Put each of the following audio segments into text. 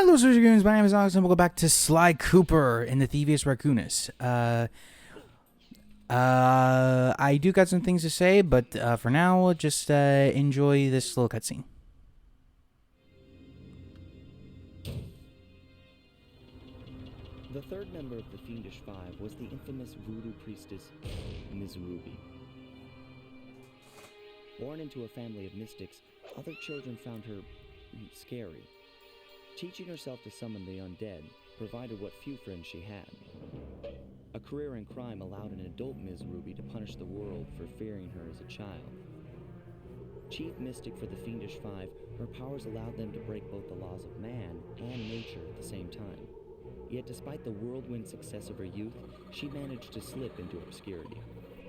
Hello, Social Games. My name is Alex, and we'll go back to Sly Cooper in the Thievius Raccoonus. I do got some things to say, but for now, just enjoy this little cutscene. The third member of the Fiendish Five was the infamous Voodoo priestess, Ms. Ruby. Born into a family of mystics, other children found her scary. Teaching herself to summon the undead provided what few friends she had. A career in crime allowed an adult Ms. Ruby to punish the world for fearing her as a child. Chief mystic for the Fiendish Five, her powers allowed them to break both the laws of man and nature at the same time. Yet despite the whirlwind success of her youth, she managed to slip into obscurity.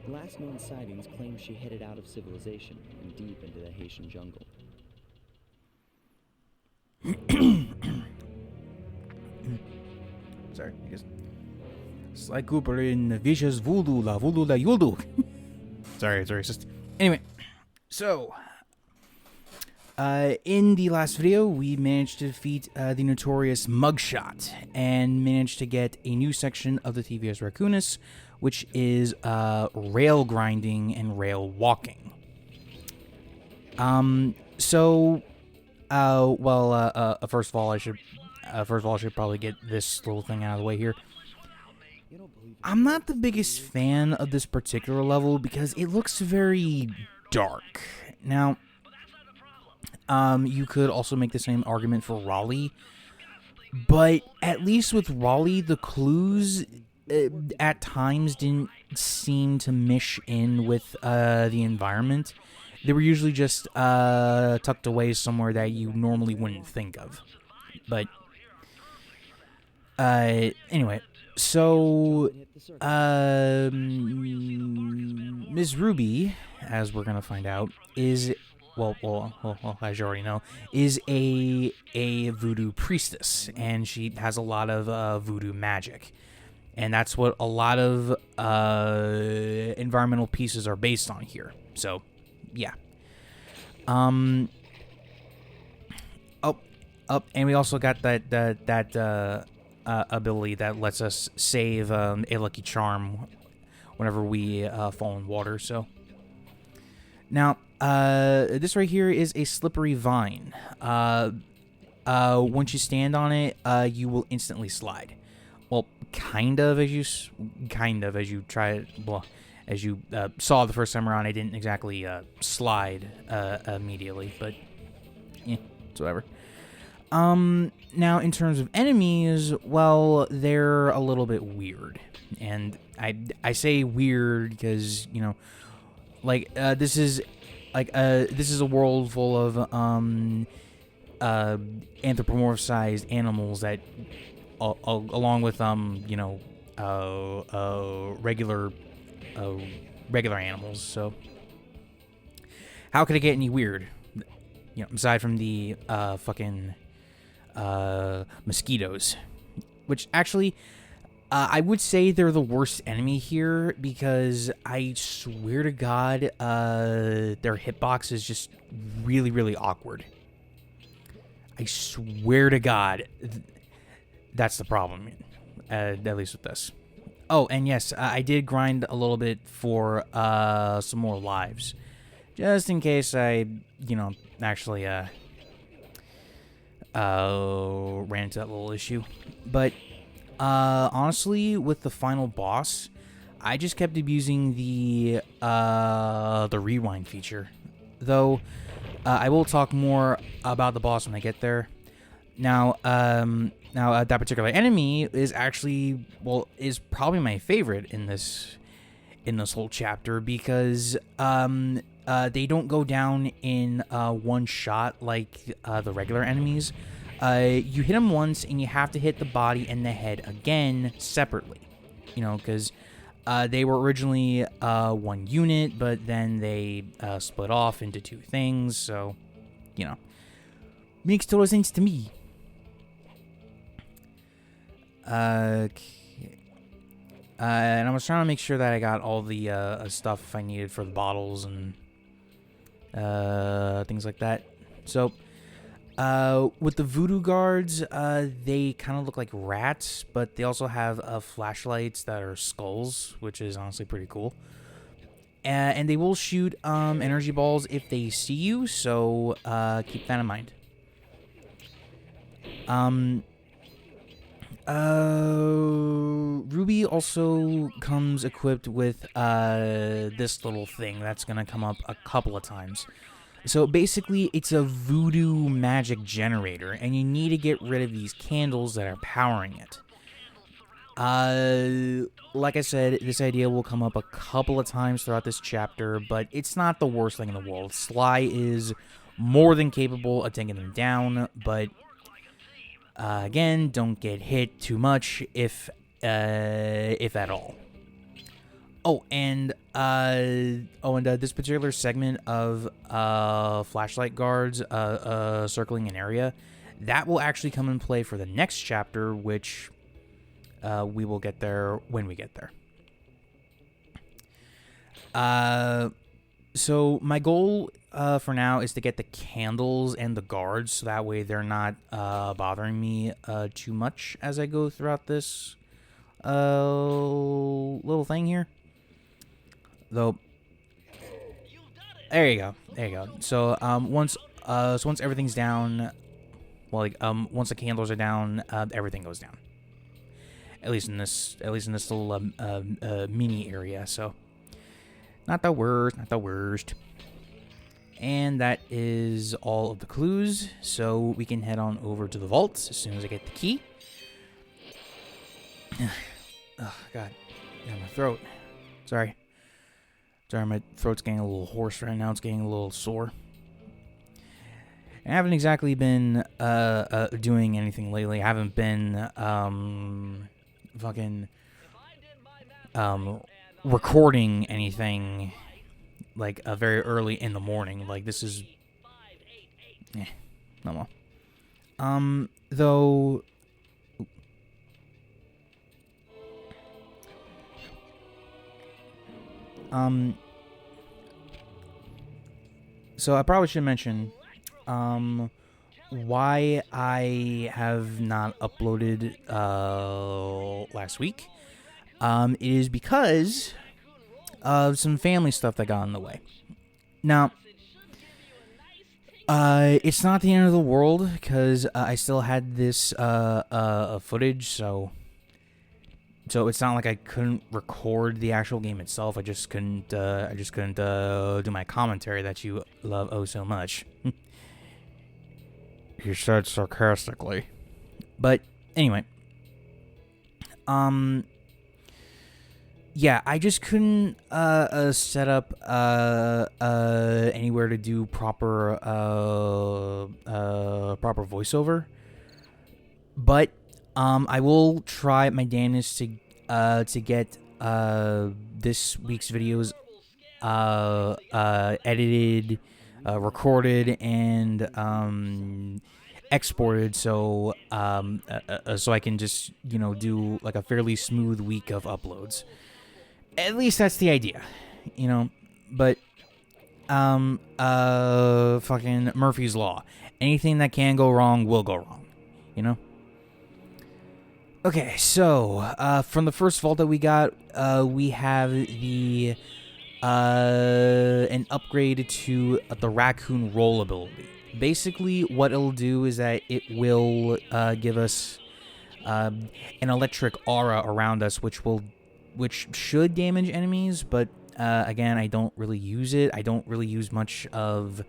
Last known sightings claim she headed out of civilization and deep into the Haitian jungle. Sorry, I guess. Sly Cooper in Vicious Voodoo La Yuldu. Sorry, it's racist. Anyway, so in the last video, we managed to defeat the notorious Mugshot and managed to get a new section of the Thievius Raccoonus, which is rail grinding and rail walking. First of all, I should probably get this little thing out of the way here. I'm not the biggest fan of this particular level because it looks very dark. Now, you could also make the same argument for Raleigh, but at least with Raleigh, the clues at times didn't seem to mesh in with the environment. They were usually just tucked away somewhere that you normally wouldn't think of. But anyway, so Ms. Ruby, as we're gonna find out, is as you already know, is a voodoo priestess, and she has a lot of voodoo magic, and that's what a lot of environmental pieces are based on here. So, yeah. And we also got that ability that lets us save a lucky charm whenever we fall in water. So now this right here is a slippery vine. Once you stand on it, you will instantly slide. Well, kind of as you try it. Well, as you saw the first time around, I didn't exactly slide immediately, but yeah, it's whatever. Now, in terms of enemies, well, they're a little bit weird. And I say weird because, you know, like, this is a world full of, anthropomorphized animals that, along with, regular animals. So, how could it get any weird? You know, aside from the, mosquitoes, which actually I would say they're the worst enemy here because I swear to God their hitbox is just really, really awkward. I swear to God that's the problem, at least with this. Oh, and yes, I did grind a little bit for some more lives, just in case I, actually ran into that little issue. But honestly, with the final boss, I just kept abusing the rewind feature. Though I will talk more about the boss when I get there. Now, that particular enemy is actually, is probably my favorite in this whole chapter because they don't go down in one shot like the regular enemies. You hit them once, and you have to hit the body and the head again separately. Because they were originally one unit, but then they split off into two things. So, makes total sense to me. And I was trying to make sure that I got all the stuff I needed for the bottles and things like that. So, With the voodoo guards, they kind of look like rats, but they also have flashlights that are skulls, which is honestly pretty cool. And they will shoot energy balls if they see you, so keep that in mind. Ruby also comes equipped with this little thing that's gonna come up a couple of times. So basically, it's a voodoo magic generator, and you need to get rid of these candles that are powering it. Like I said, this idea will come up a couple of times throughout this chapter, but it's not the worst thing in the world. Sly is more than capable of taking them down, but again, don't get hit too much, if at all. Oh, and this particular segment of flashlight guards circling an area, that will actually come in play for the next chapter, which we will get there when we get there. So my goal for now is to get the candles and the guards, so that way they're not bothering me too much as I go throughout this little thing here. Though, there you go. So once everything's down, well, like once the candles are down, everything goes down. At least in this little mini area. So not the worst. And that is all of the clues. So we can head on over to the vault as soon as I get the key. Oh God, my throat. Sorry, my throat's getting a little hoarse right now. It's getting a little sore. I haven't exactly been doing anything lately. I haven't been recording anything like very early in the morning. Like this is no more. Though so I probably should mention why I have not uploaded last week. It is because of some family stuff that got in the way. Now, it's not the end of the world, because I still had this footage, so it's not like I couldn't record the actual game itself. I just couldn't do my commentary that you love oh so much. He said sarcastically. But anyway, yeah, I just couldn't set up anywhere to do proper voiceover. But I will try my damnedest to get this week's videos edited, recorded, and exported, so I can just do like a fairly smooth week of uploads. At least that's the idea, But fucking Murphy's Law. Anything that can go wrong will go wrong, Okay, so from the first vault that we got, we have the an upgrade to the raccoon roll ability. Basically, what it'll do is that it will give us an electric aura around us, which should damage enemies. But again, I don't really use it. I don't really use much of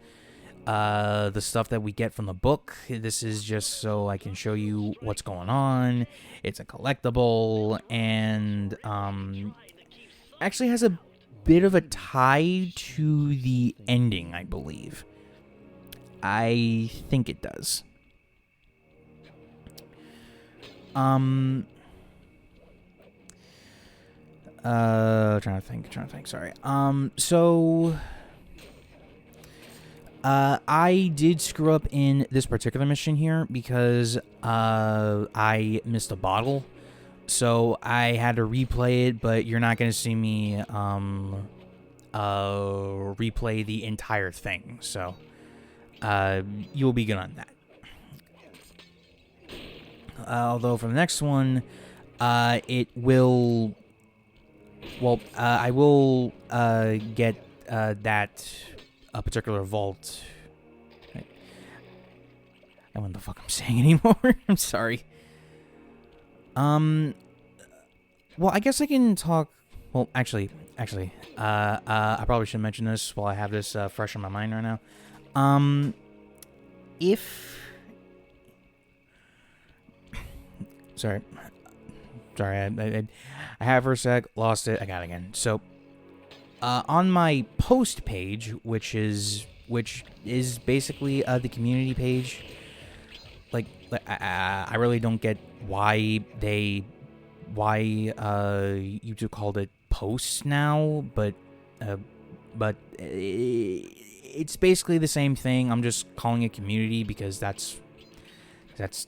the stuff that we get from the book. This is just so I can show you what's going on. It's a collectible, and actually has a bit of a tie to the ending, I believe. I think it does. Trying to think, sorry. So I did screw up in this particular mission here because I missed a bottle. So I had to replay it, but you're not going to see me replay the entire thing. So you'll be good on that. although for the next one, it will. Well, I will get that particular vault. I don't know what the fuck I'm saying anymore. I'm sorry. Well, I guess I can talk. Well, actually, I probably should mention this while I have this fresh in my mind right now. Sorry, I have for a sec, lost it, I got it again. So, on my post page, which is basically the community page. Like I really don't get why YouTube called it posts now, but it's basically the same thing. I'm just calling it community because that's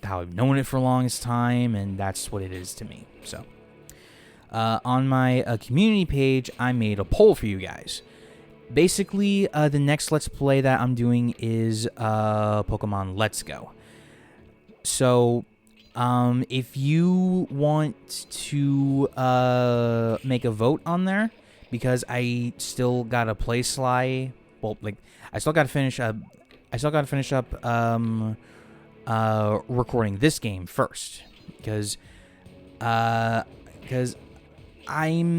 how I've known it for the longest time, and that's what it is to me. So, on my community page, I made a poll for you guys. Basically, the next Let's Play that I'm doing is Pokemon Let's Go. So, if you want to make a vote on there, because I still gotta play Sly. Well, like I still gotta finish up. Recording this game first, because I'm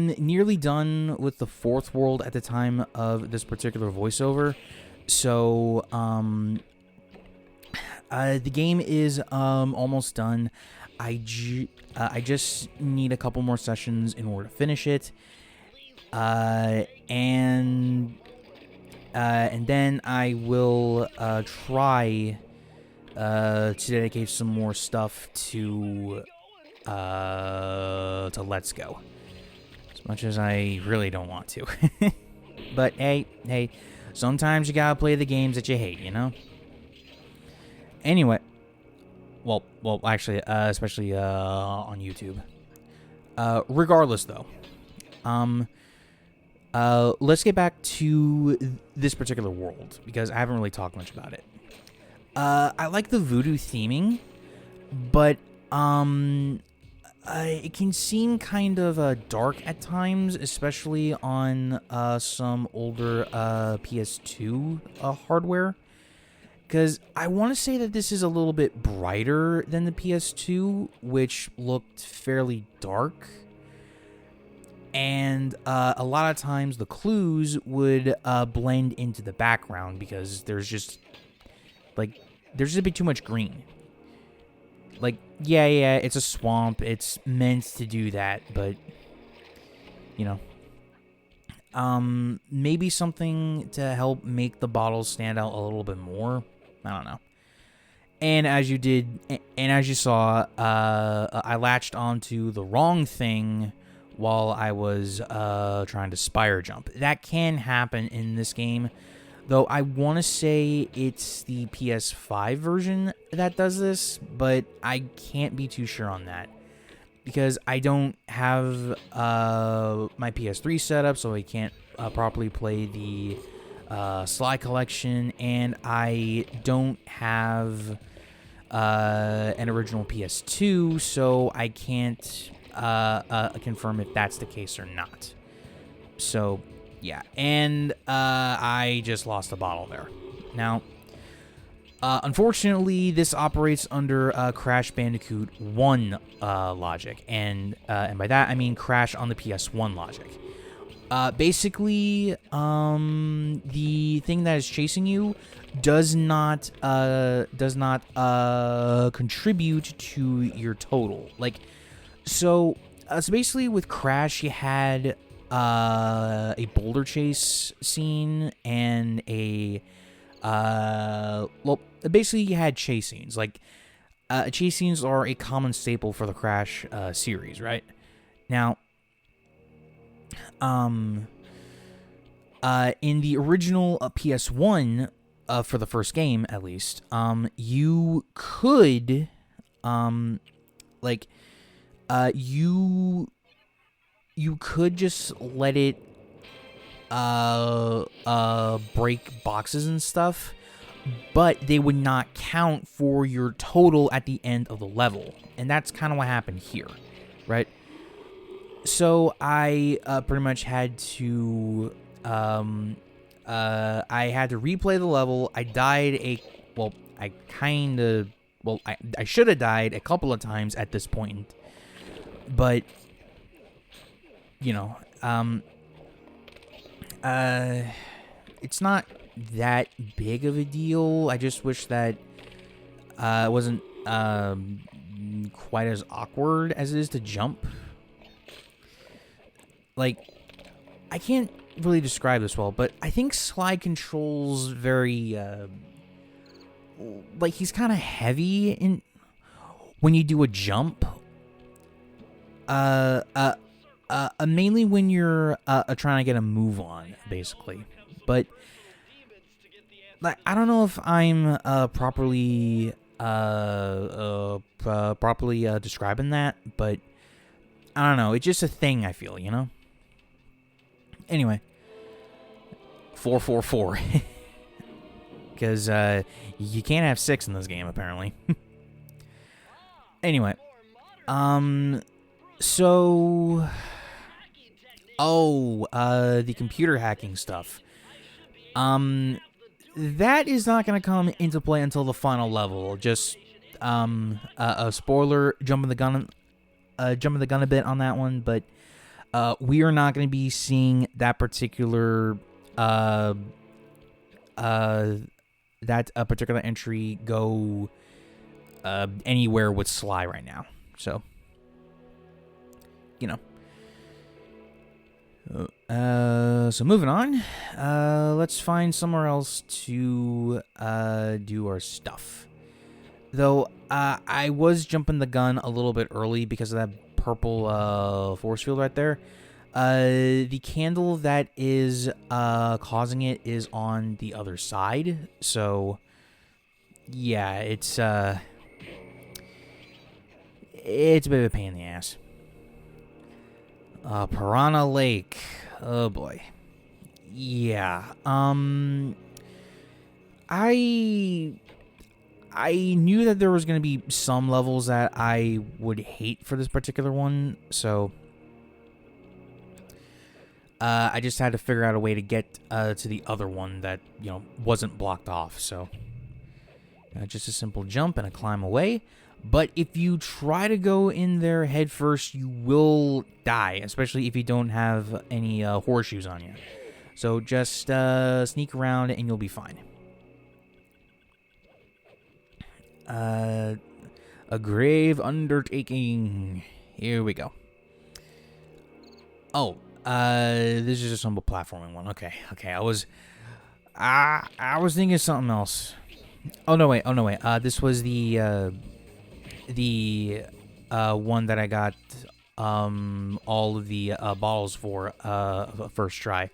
nearly done with the 4th world at the time of this particular voiceover. So, the game is almost done. I just need a couple more sessions in order to finish it. And then I will try to dedicate some more stuff to Let's Go. As much as I really don't want to. But hey, sometimes you gotta play the games that you hate, you know? Anyway, well, actually, especially on YouTube. Regardless, though, let's get back to this particular world, because I haven't really talked much about it. I like the Voodoo theming, but it can seem kind of dark at times, especially on some older PS2 hardware. Because I want to say that this is a little bit brighter than the PS2, which looked fairly dark. And a lot of times the clues would blend into the background because there's just a bit too much green. Like, yeah, it's a swamp. It's meant to do that, but, you know. Maybe something to help make the bottles stand out a little bit more. I don't know. And as you saw, I latched onto the wrong thing while I was trying to spire jump. That can happen in this game, though I want to say it's the PS5 version that does this, but I can't be too sure on that. Because I don't have my PS3 set up, so I can't properly play the Sly collection, and I don't have an original PS2, so I can't confirm if that's the case or not. So, yeah. And I just lost a bottle there. Now, unfortunately, this operates under Crash Bandicoot 1 logic, and by that I mean Crash on the PS1 logic. Basically, the thing that is chasing you does not contribute to your total. Like, so basically with Crash, you had a boulder chase scene and basically you had chase scenes. Like, chase scenes are a common staple for the Crash series, right? Now, in the original PS1, for the first game at least, you could, you could just let it break boxes and stuff, but they would not count for your total at the end of the level. And that's kind of what happened here, right? So I pretty much had to I had to replay the level. I died I should have died a couple of times at this point, but it's not that big of a deal. I just wish that it wasn't quite as awkward as it is to jump. Like, I can't really describe this well, but I think Sly controls very like he's kind of heavy in when you do a jump. Mainly when you're trying to get a move on, basically. But like, I don't know if I'm properly describing that, but I don't know. It's just a thing I feel, you know. Anyway, 444. Because you can't have 6 in this game, apparently. Anyway, so, the computer hacking stuff. That is not going to come into play until the final level. Just a spoiler, jumping the gun a bit on that one, but we are not going to be seeing that particular particular entry go anywhere with Sly right now. So, you know. So moving on, let's find somewhere else to do our stuff. Though I was jumping the gun a little bit early because of that purple force field right there. The candle that is causing it is on the other side, so yeah, it's a bit of a pain in the ass. Piranha Lake. Oh boy. Yeah. I knew that there was going to be some levels that I would hate for this particular one, so I just had to figure out a way to get to the other one that, wasn't blocked off. So just a simple jump and a climb away. But if you try to go in there head first, you will die, especially if you don't have any horseshoes on you. So just sneak around and you'll be fine. A grave undertaking. Here we go. Oh, this is a simple platforming one. Okay. I was thinking of something else. Oh no wait. This was the one that I got all of the bottles for first try.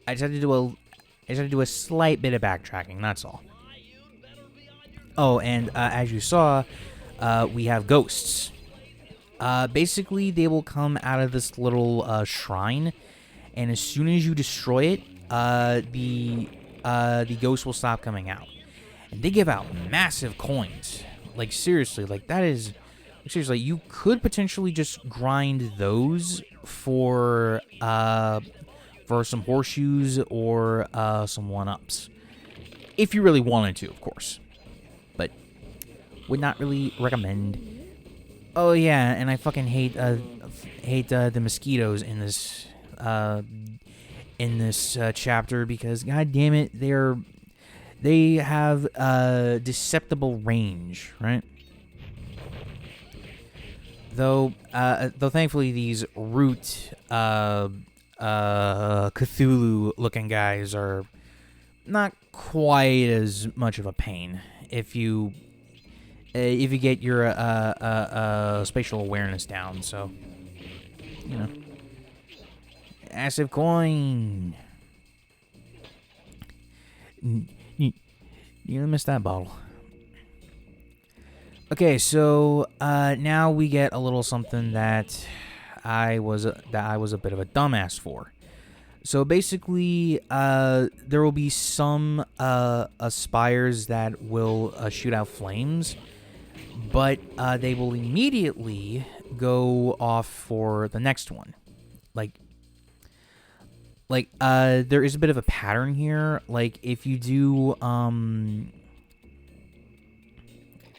I just had to do a slight bit of backtracking. That's all. Oh, and as you saw, we have ghosts. Basically, they will come out of this little shrine, and as soon as you destroy it, the ghost will stop coming out. And they give out massive coins. Like, seriously, seriously, you could potentially just grind those for some horseshoes or some one-ups. If you really wanted to, of course. But would not really recommend. Oh yeah, and I fucking hate the mosquitoes in this chapter because, god damn it, they have deceptible range, right? Though thankfully these root Cthulhu looking guys are not quite as much of a pain if you get your spatial awareness down. So, acid coin. You missed that bottle. Okay, so now we get a little something that I was a bit of a dumbass for. So basically, there will be some spires that will shoot out flames, but they will immediately go off for the next one. There is a bit of a pattern here. Like, if you do,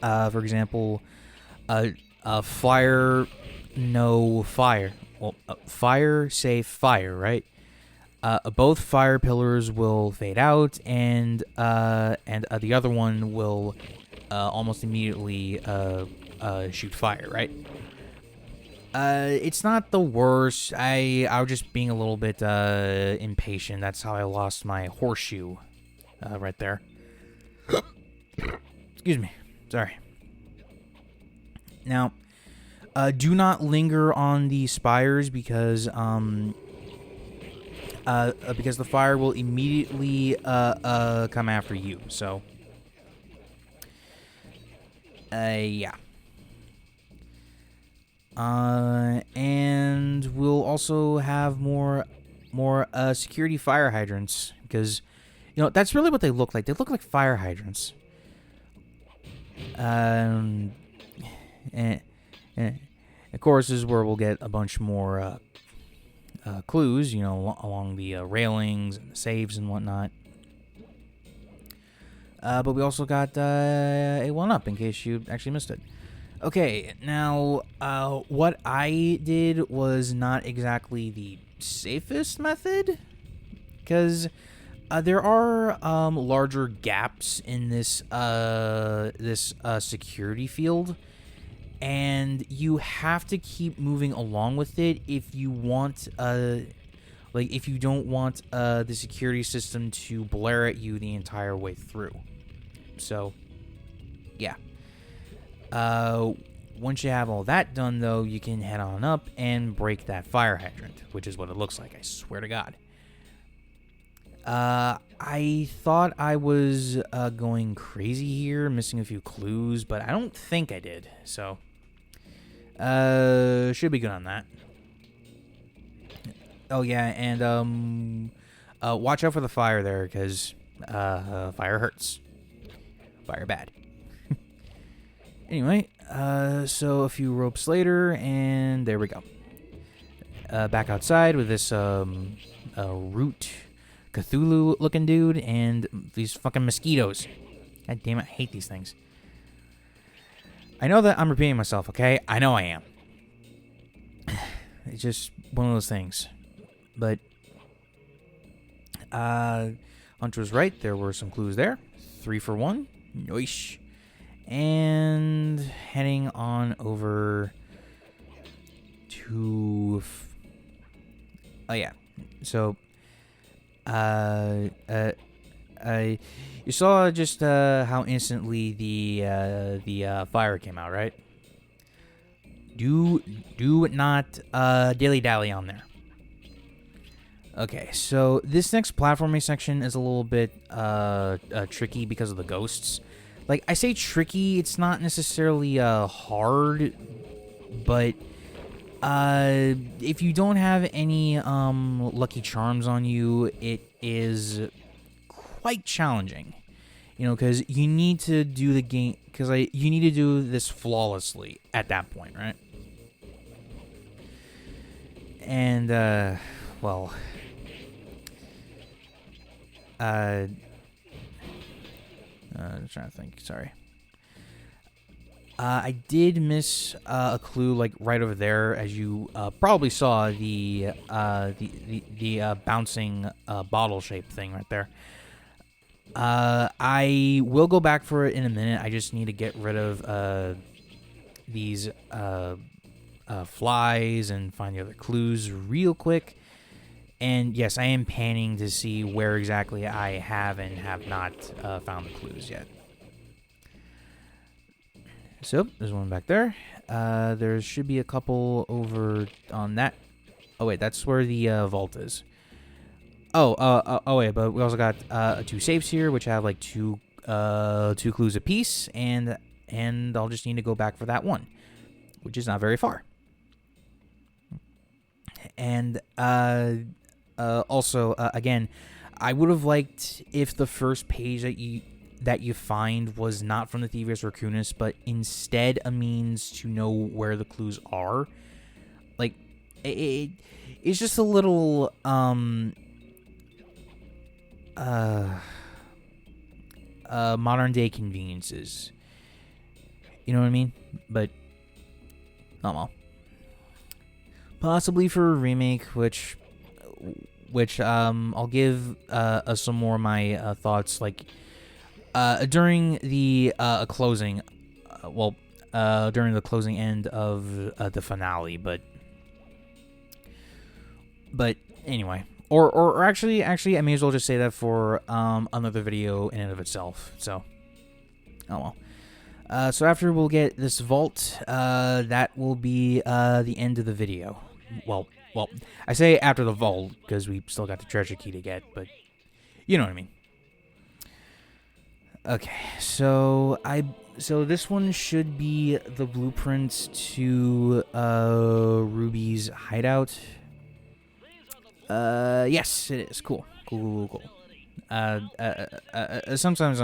for example, fire, no fire. Well, fire, say fire, right? Both fire pillars will fade out, and the other one will almost immediately shoot fire, right? It's not the worst. I was just being a little bit impatient. That's how I lost my horseshoe right there. Excuse me. Sorry. Now, do not linger on the spires because the fire will immediately come after you. So, yeah. And we'll also have more security fire hydrants, because that's really what they look like. They look like fire hydrants. And of course, this is where we'll get a bunch more clues, along the railings and the saves and whatnot. But we also got a 1-up in case you actually missed it. Okay, now, what I did was not exactly the safest method, because there are larger gaps in this security field, and you have to keep moving along with it if you want, if you don't want the security system to blare at you the entire way through. So, yeah. Once you have all that done, though, you can head on up and break that fire hydrant, which is what it looks like, I swear to God. I thought I was going crazy here, missing a few clues, but I don't think I did, so should be good on that. Oh, yeah, and watch out for the fire there, because fire hurts. Fire bad. Anyway, so a few ropes later, and there we go. Back outside with this root Cthulhu-looking dude and these fucking mosquitoes. God damn it, I hate these things. I know that I'm repeating myself, okay? I know I am. It's just one of those things. But, Hunter was right. There were some clues there. 3 for 1. Nice. And heading on over to... oh, yeah. So, you saw just how instantly the fire came out, right? Do not dilly-dally on there. Okay, so this next platforming section is a little bit tricky because of the ghosts. Like, I say tricky, it's not necessarily hard, but if you don't have any lucky charms on you, it is quite challenging. Because you need to do the game, because you need to do this flawlessly at that point, right? And, well... I'm trying to think. Sorry. I did miss a clue, like right over there, as you probably saw the bouncing bottle shaped thing right there. I will go back for it in a minute. I just need to get rid of these flies and find the other clues real quick. And yes, I am panning to see where exactly I have and have not found the clues yet. So, there's one back there. There should be a couple over on that. Oh, wait, that's where the vault is. Oh, wait, but we also got 2 safes here, which have like two clues apiece, and I'll just need to go back for that one, which is not very far. And Also, again, I would have liked if the first page that you find was not from the Thievius Raccoonus, but instead a means to know where the clues are. Like, it's just a little modern day conveniences. You know what I mean? But oh well. Possibly for a remake, which I'll give some more of my thoughts like during the closing, during the closing end of the finale, but anyway, or actually I may as well just say that for another video in and of itself. So oh well. So after we'll get this vault, that will be the end of the video. Well, I say after the vault because we still got the treasure key to get, but you know what I mean. Okay, so this one should be the blueprint to Ruby's hideout. Yes, it is. Cool. Sometimes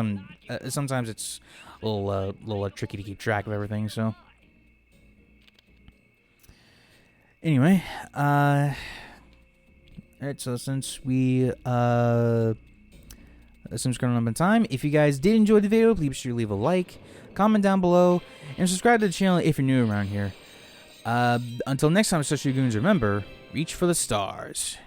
it's a little tricky to keep track of everything, so anyway, alright, so since we're running up in time, if you guys did enjoy the video, please be sure to leave a like, comment down below, and subscribe to the channel if you're new around here. Until next time, Such Goons, remember, reach for the stars.